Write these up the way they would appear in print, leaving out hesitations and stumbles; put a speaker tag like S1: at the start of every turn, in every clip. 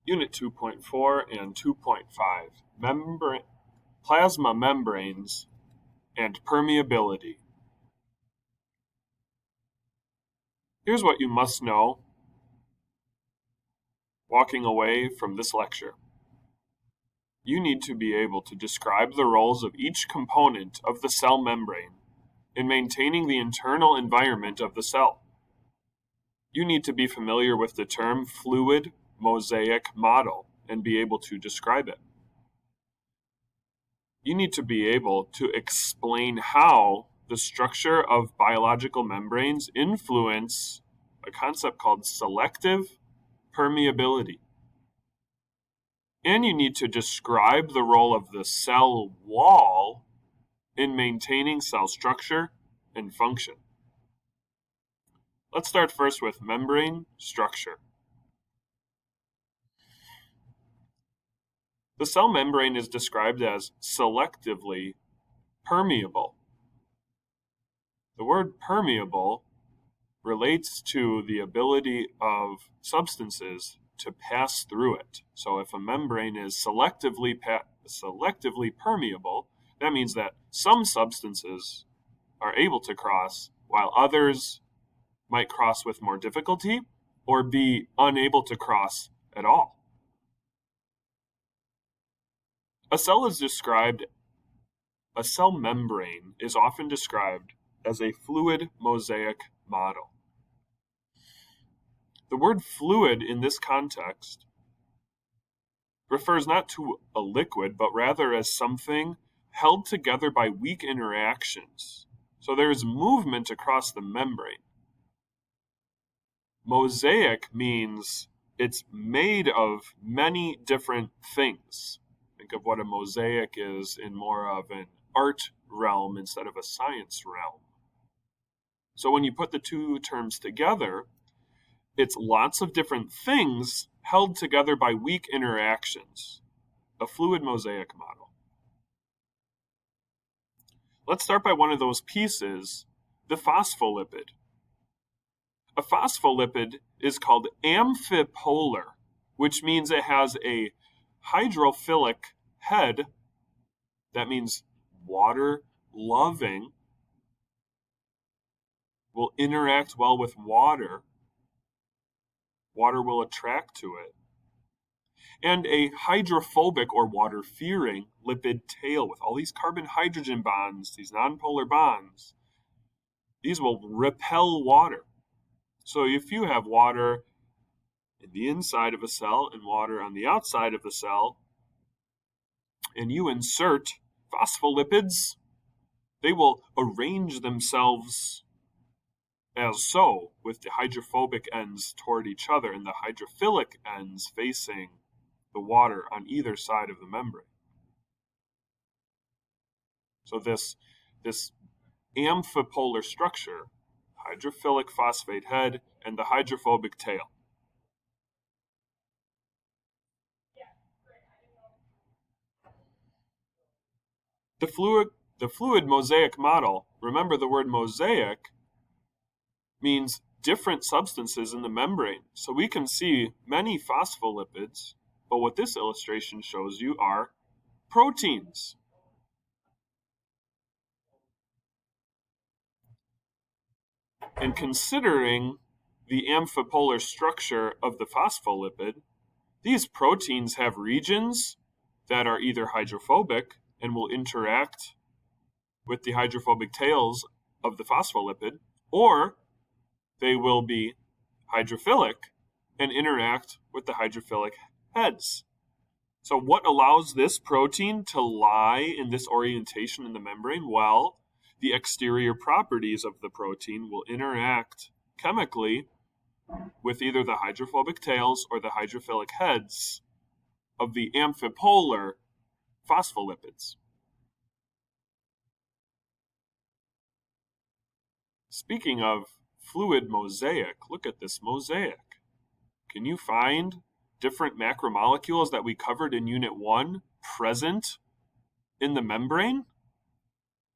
S1: Unit 2.4 and 2.5, plasma membranes and permeability. Here's what you must know walking away from this lecture. You need to be able to describe the roles of each component of the cell membrane in maintaining the internal environment of the cell. You need to be familiar with the term fluid mosaic model and be able to describe it. You need to be able to explain how the structure of biological membranes influence a concept called selective permeability. And you need to describe the role of the cell wall in maintaining cell structure and function. Let's start first with membrane structure. The cell membrane is described as selectively permeable. The word permeable relates to the ability of substances to pass through it. So if a membrane is selectively permeable, that means that some substances are able to cross while others might cross with more difficulty or be unable to cross at all. A cell membrane is often described as a fluid mosaic model. The word fluid in this context refers not to a liquid, but rather as something held together by weak interactions. So there is movement across the membrane. Mosaic means it's made of many different things. Think of what a mosaic is in more of an art realm instead of a science realm. So when you put the two terms together, it's lots of different things held together by weak interactions, a fluid mosaic model. Let's start by one of those pieces, the phospholipid. A phospholipid is called amphipolar, which means it has a hydrophilic head. That means water-loving, will interact well with water. Water will attract to it. And a hydrophobic or water-fearing lipid tail with all these carbon-hydrogen bonds, these nonpolar bonds. These will repel water. So if you have water in the inside of a cell and water on the outside of the cell, and you insert phospholipids, they will arrange themselves as so, with the hydrophobic ends toward each other and the hydrophilic ends facing the water on either side of the membrane. So this amphipolar structure, hydrophilic phosphate head and the hydrophobic tail. The fluid mosaic model, remember the word mosaic means different substances in the membrane. So we can see many phospholipids, but what this illustration shows you are proteins. And considering the amphipolar structure of the phospholipid, these proteins have regions that are either hydrophobic and will interact with the hydrophobic tails of the phospholipid, or they will be hydrophilic and interact with the hydrophilic heads. So what allows this protein to lie in this orientation in the membrane? Well, the exterior properties of the protein will interact chemically with either the hydrophobic tails or the hydrophilic heads of the amphipolar phospholipids. Speaking of fluid mosaic, look at this mosaic. Can you find different macromolecules that we covered in Unit 1 present in the membrane?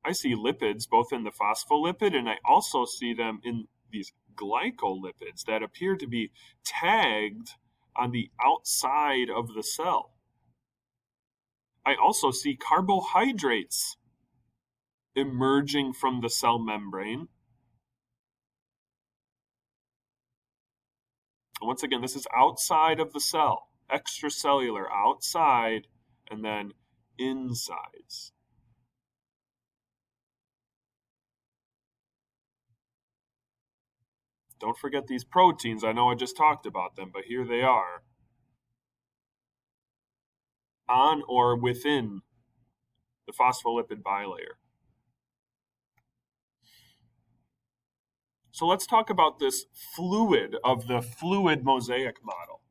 S1: I see lipids both in the phospholipid, and I also see them in these glycolipids that appear to be tagged on the outside of the cell. I also see carbohydrates emerging from the cell membrane. Once again, this is outside of the cell, extracellular, outside, and then insides. Don't forget these proteins. I know I just talked about them, but here they are. On or within the phospholipid bilayer. So let's talk about this fluid of the fluid mosaic model.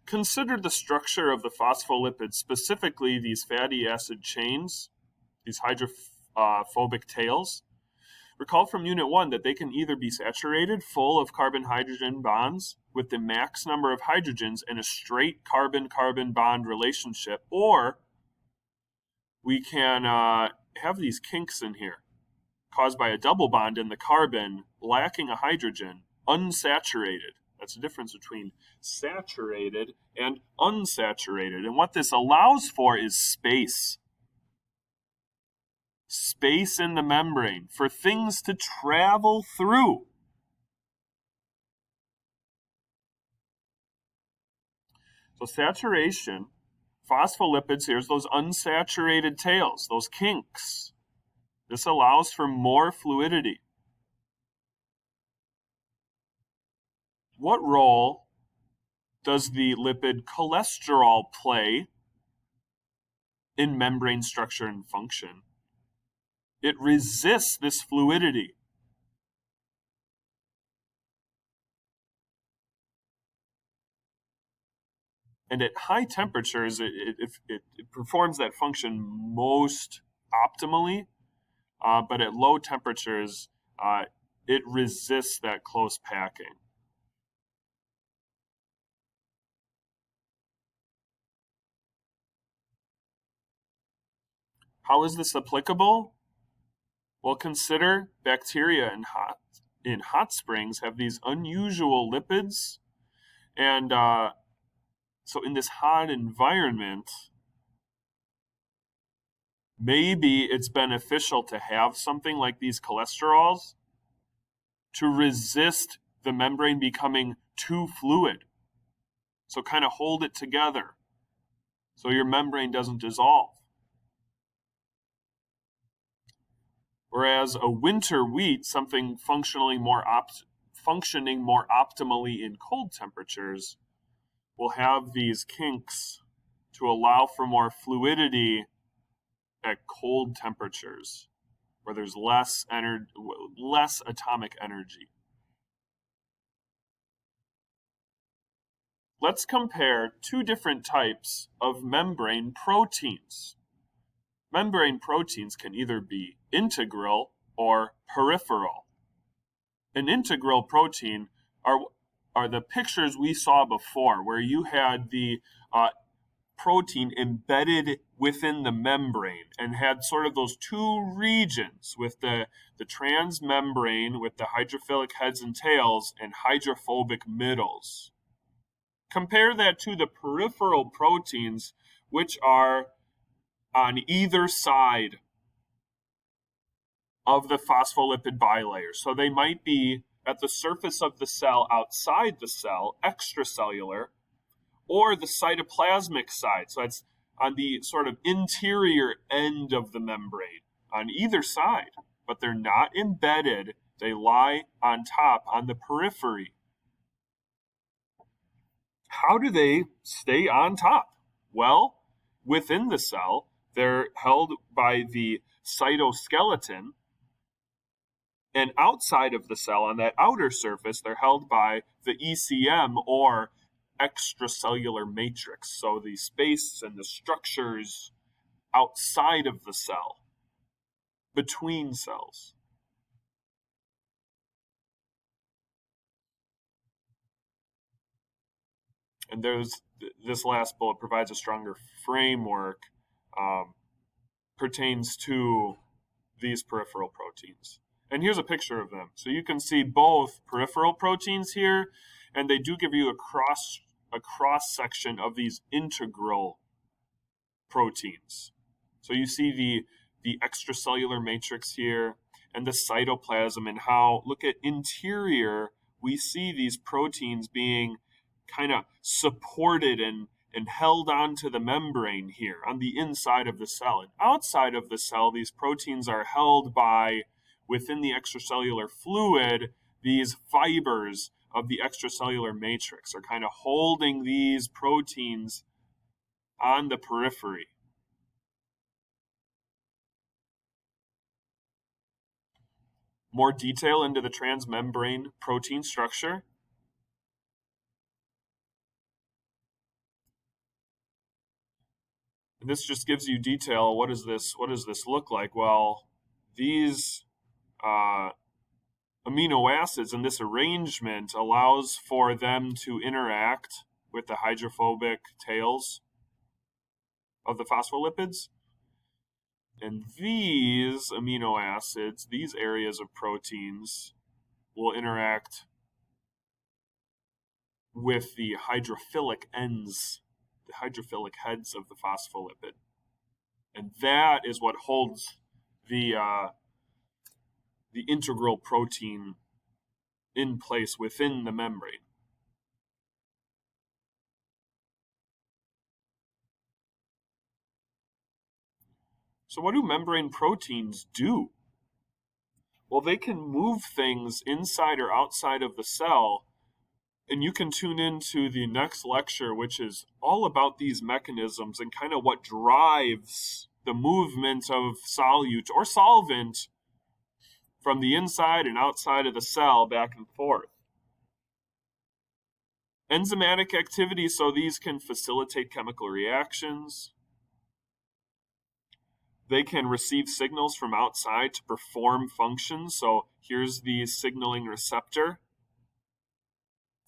S1: Consider the structure of the phospholipids, specifically these fatty acid chains, these hydrophobic tails. Recall from Unit 1 that they can either be saturated, full of carbon-hydrogen bonds, with the max number of hydrogens in a straight carbon-carbon bond relationship, or we can have these kinks in here, caused by a double bond in the carbon, lacking a hydrogen, unsaturated. That's the difference between saturated and unsaturated. And what this allows for is space. Space in the membrane for things to travel through. So saturation, phospholipids, here's those unsaturated tails, those kinks. This allows for more fluidity. What role does the lipid cholesterol play in membrane structure and function? It resists this fluidity. And at high temperatures, it performs that function most optimally, but at low temperatures, it resists that close packing. How is this applicable? Well, consider bacteria in hot springs have these unusual lipids, and so in this hot environment, maybe it's beneficial to have something like these cholesterols to resist the membrane becoming too fluid. So kind of hold it together so your membrane doesn't dissolve. Whereas a winter wheat, something functioning more optimally in cold temperatures, will have these kinks to allow for more fluidity at cold temperatures, where there's less atomic energy. Let's compare two different types of membrane proteins. Membrane proteins can either be integral or peripheral. An integral protein are the pictures we saw before, where you had the protein embedded within the membrane and had sort of those two regions with the transmembrane with the hydrophilic heads and tails and hydrophobic middles. Compare that to the peripheral proteins, which are on either side of the phospholipid bilayer. So they might be at the surface of the cell, outside the cell, extracellular, or the cytoplasmic side. So it's on the sort of interior end of the membrane, on either side, but they're not embedded. They lie on top, on the periphery. How do they stay on top? Well, within the cell, they're held by the cytoskeleton, and outside of the cell, on that outer surface, they're held by the ECM, or extracellular matrix. So the space and the structures outside of the cell, between cells. And there's this last bullet provides a stronger framework, pertains to these peripheral proteins. And here's a picture of them. So you can see both peripheral proteins here, and they do give you a cross section of these integral proteins. So you see the extracellular matrix here and the cytoplasm, and how, look at interior, we see these proteins being kind of supported and held onto the membrane here on the inside of the cell. And outside of the cell, these proteins are held by, within the extracellular fluid, these fibers of the extracellular matrix are kind of holding these proteins on the periphery. More detail into the transmembrane protein structure. And this just gives you detail. What does this look like? Well, these amino acids in this arrangement allows for them to interact with the hydrophobic tails of the phospholipids. And these amino acids, these areas of proteins, will interact with the hydrophilic ends, the hydrophilic heads of the phospholipid. And that is what holds the integral protein in place within the membrane. So what do membrane proteins do? Well, they can move things inside or outside of the cell, and you can tune into the next lecture, which is all about these mechanisms and kind of what drives the movement of solute or solvent from the inside and outside of the cell back and forth. Enzymatic activity, so these can facilitate chemical reactions. They can receive signals from outside to perform functions. So here's the signaling receptor,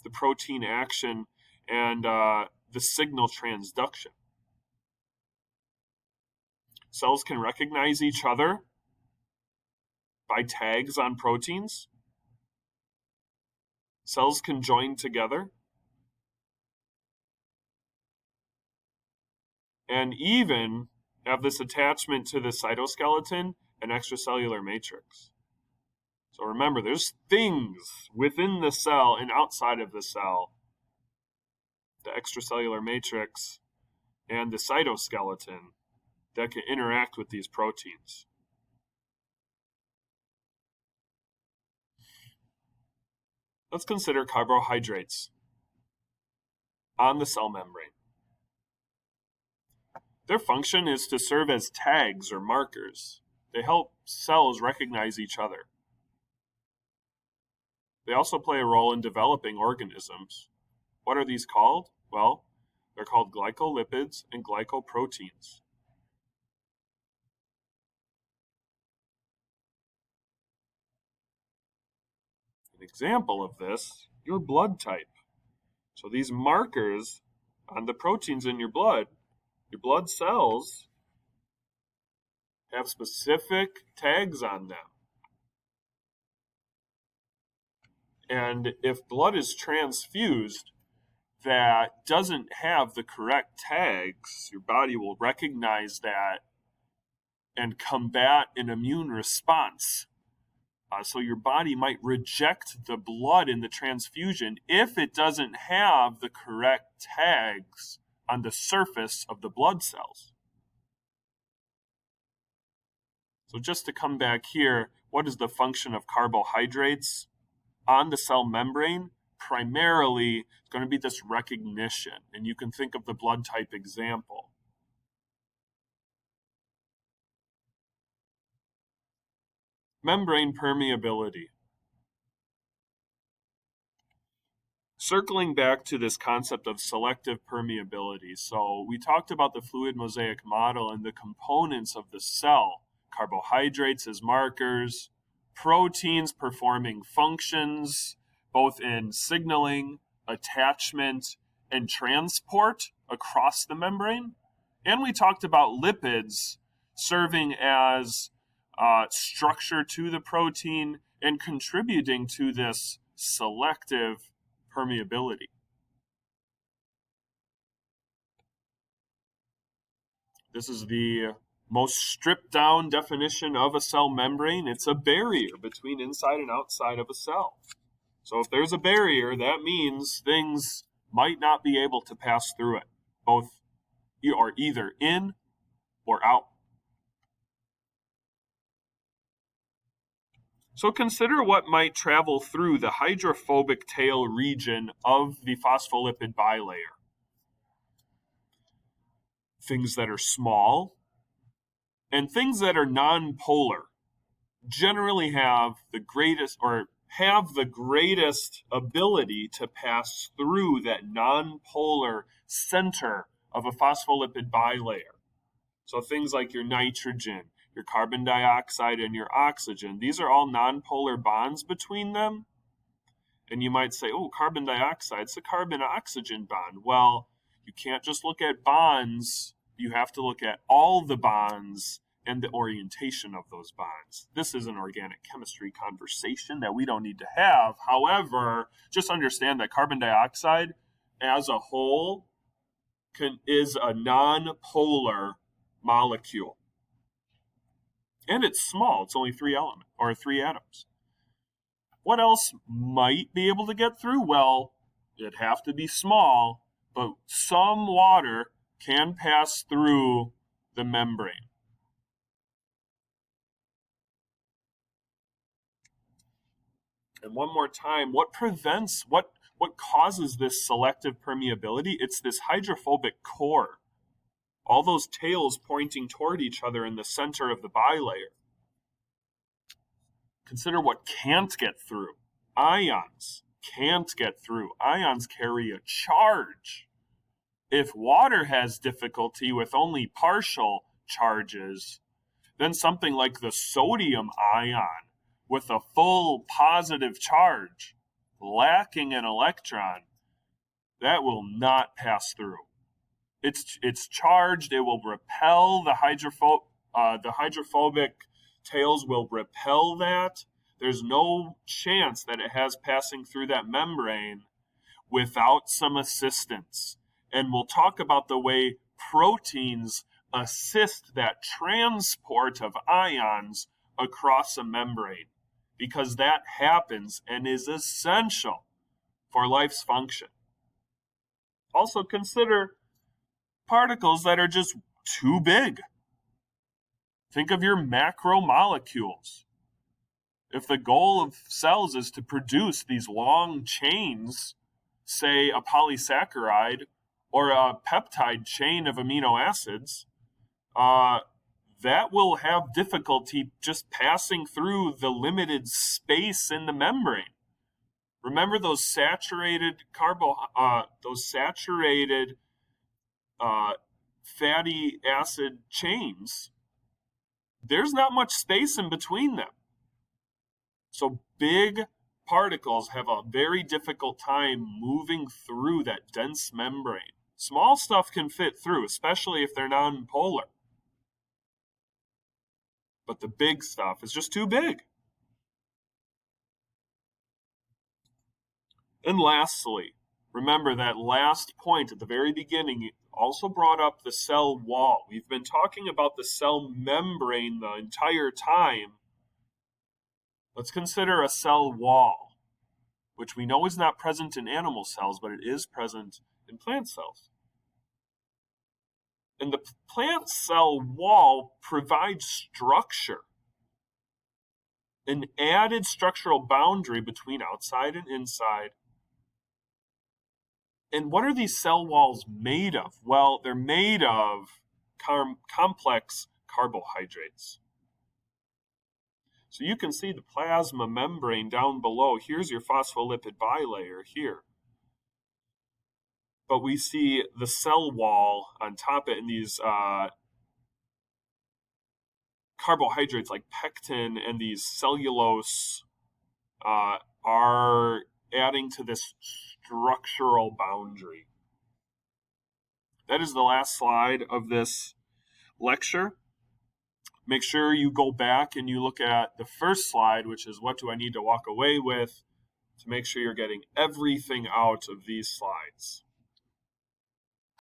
S1: the protein action, and the signal transduction. Cells can recognize each other by tags on proteins. Cells can join together. And even have this attachment to the cytoskeleton and extracellular matrix. So remember, there's things within the cell and outside of the cell, the extracellular matrix and the cytoskeleton, that can interact with these proteins. Let's consider carbohydrates on the cell membrane. Their function is to serve as tags or markers. They help cells recognize each other. They also play a role in developing organisms. What are these called? Well, they're called glycolipids and glycoproteins. An example of this, your blood type. So these markers on the proteins in your blood cells have specific tags on them. And if blood is transfused that doesn't have the correct tags, your body will recognize that and combat an immune response. So your body might reject the blood in the transfusion if it doesn't have the correct tags on the surface of the blood cells. So just to come back here, what is the function of carbohydrates on the cell membrane? Primarily, it's going to be this recognition, and you can think of the blood type example. Membrane permeability. Circling back to this concept of selective permeability. So we talked about the fluid mosaic model and the components of the cell. Carbohydrates as markers, proteins performing functions, both in signaling, attachment, and transport across the membrane. And we talked about lipids serving as structure to the protein and contributing to this selective permeability. This is the most stripped down definition of a cell membrane. It's a barrier between inside and outside of a cell. So if there's a barrier, that means things might not be able to pass through it, both or either in or out. So consider what might travel through the hydrophobic tail region of the phospholipid bilayer. Things that are small and things that are nonpolar generally have the greatest ability to pass through that nonpolar center of a phospholipid bilayer. So things like your nitrogen, your carbon dioxide, and your oxygen, these are all nonpolar bonds between them. And you might say, oh, carbon dioxide, it's a carbon-oxygen bond. Well, you can't just look at bonds. You have to look at all the bonds and the orientation of those bonds. This is an organic chemistry conversation that we don't need to have. However, just understand that carbon dioxide as a whole is a non-polar molecule. And it's small. It's only 3 atoms. What else might be able to get through? Well, it'd have to be small, but some water can pass through the membrane. And one more time, what causes this selective permeability? It's this hydrophobic core. All those tails pointing toward each other in the center of the bilayer. Consider what can't get through. Ions can't get through. Ions carry a charge. If water has difficulty with only partial charges, then something like the sodium ion with a full positive charge, lacking an electron, that will not pass through. It's charged. It will repel the hydrophobic tails will repel that. There's no chance that it has passing through that membrane without some assistance. And we'll talk about the way proteins assist that transport of ions across a membrane, because that happens and is essential for life's function. Also consider particles that are just too big. Think of your macromolecules. If the goal of cells is to produce these long chains, say a polysaccharide or a peptide chain of amino acids, that will have difficulty just passing through the limited space in the membrane. Remember those saturated fatty acid chains? There's not much space in between them. So big particles have a very difficult time moving through that dense membrane. Small stuff can fit through, especially if they're non-polar. But the big stuff is just too big. And lastly, remember that last point at the very beginning also brought up the cell wall. We've been talking about the cell membrane the entire time. Let's consider a cell wall, which we know is not present in animal cells, but it is present in plant cells. And the plant cell wall provides structure, an added structural boundary between outside and inside. And what are these cell walls made of? Well, they're made of complex carbohydrates. So you can see the plasma membrane down below. Here's your phospholipid bilayer here. But we see the cell wall on top of it, and these carbohydrates like pectin and these cellulose are adding to this structural boundary. That is the last slide of this lecture. Make sure you go back and you look at the first slide, which is what do I need to walk away with to make sure you're getting everything out of these slides.